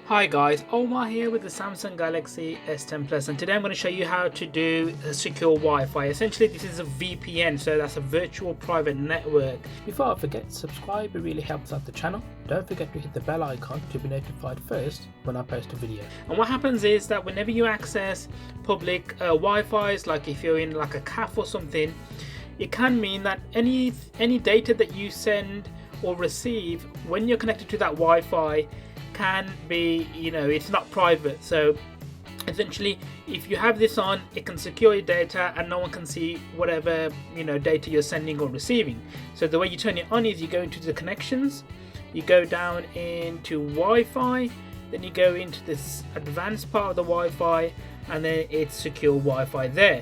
Hi guys, Omarr here with the Samsung Galaxy S10 Plus, and today I'm going to show you how to do a secure Wi-Fi. Essentially this is a VPN, so that's a virtual private network. Before I forget, subscribe, it really helps out the channel. Don't forget to hit the bell icon to be notified first when I post a video. And what happens is that whenever you access public Wi-Fi's, like if you're in like a cafe or something, it can mean that any data that you send or receive when you're connected to that Wi-Fi can be, it's not private. So essentially, if you have this on, it can secure your data and no one can see whatever data you're sending or receiving. So the way you turn it on is you go into the connections, you go down into Wi-Fi, then you go into this advanced part of the Wi-Fi, and then it's secure Wi-Fi there.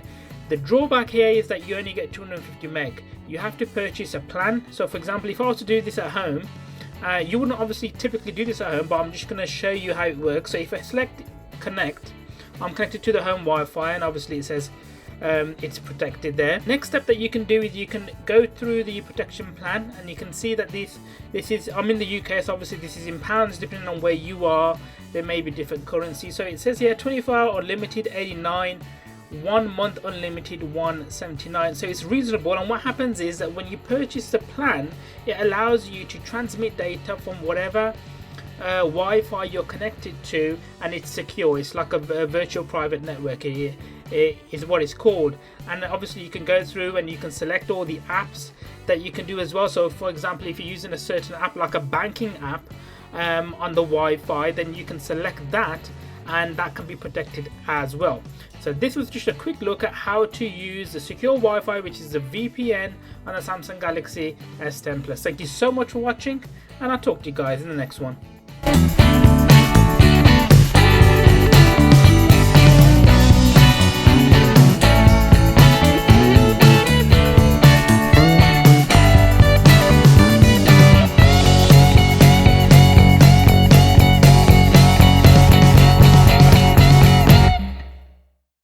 The drawback here is that you only get 250 meg. You have to purchase a plan. So for example, if I was to do this at home, you wouldn't obviously typically do this at home, but I'm just going to show you how it works. So if I select connect, I'm connected to the home Wi-Fi, and obviously it says it's protected there. Next step that you can do is you can go through the protection plan, and you can see that this is, I'm in the UK, so obviously this is in pounds. Depending on where you are, there may be different currency. So it says here 24-hour unlimited 89, 1 month unlimited 179. So it's reasonable. And what happens is that when you purchase the plan, it allows you to transmit data from whatever Wi-Fi you're connected to, and it's secure. It's like a virtual private network. It is what it's called. And obviously you can go through and you can select all the apps that you can do as well. So for example, if you're using a certain app like a banking app on the Wi-Fi, then you can select that, and that can be protected as well. So this was just a quick look at how to use the secure Wi-Fi, which is the VPN on the Samsung Galaxy S10 Plus. Thank you so much for watching, and I'll talk to you guys in the next one.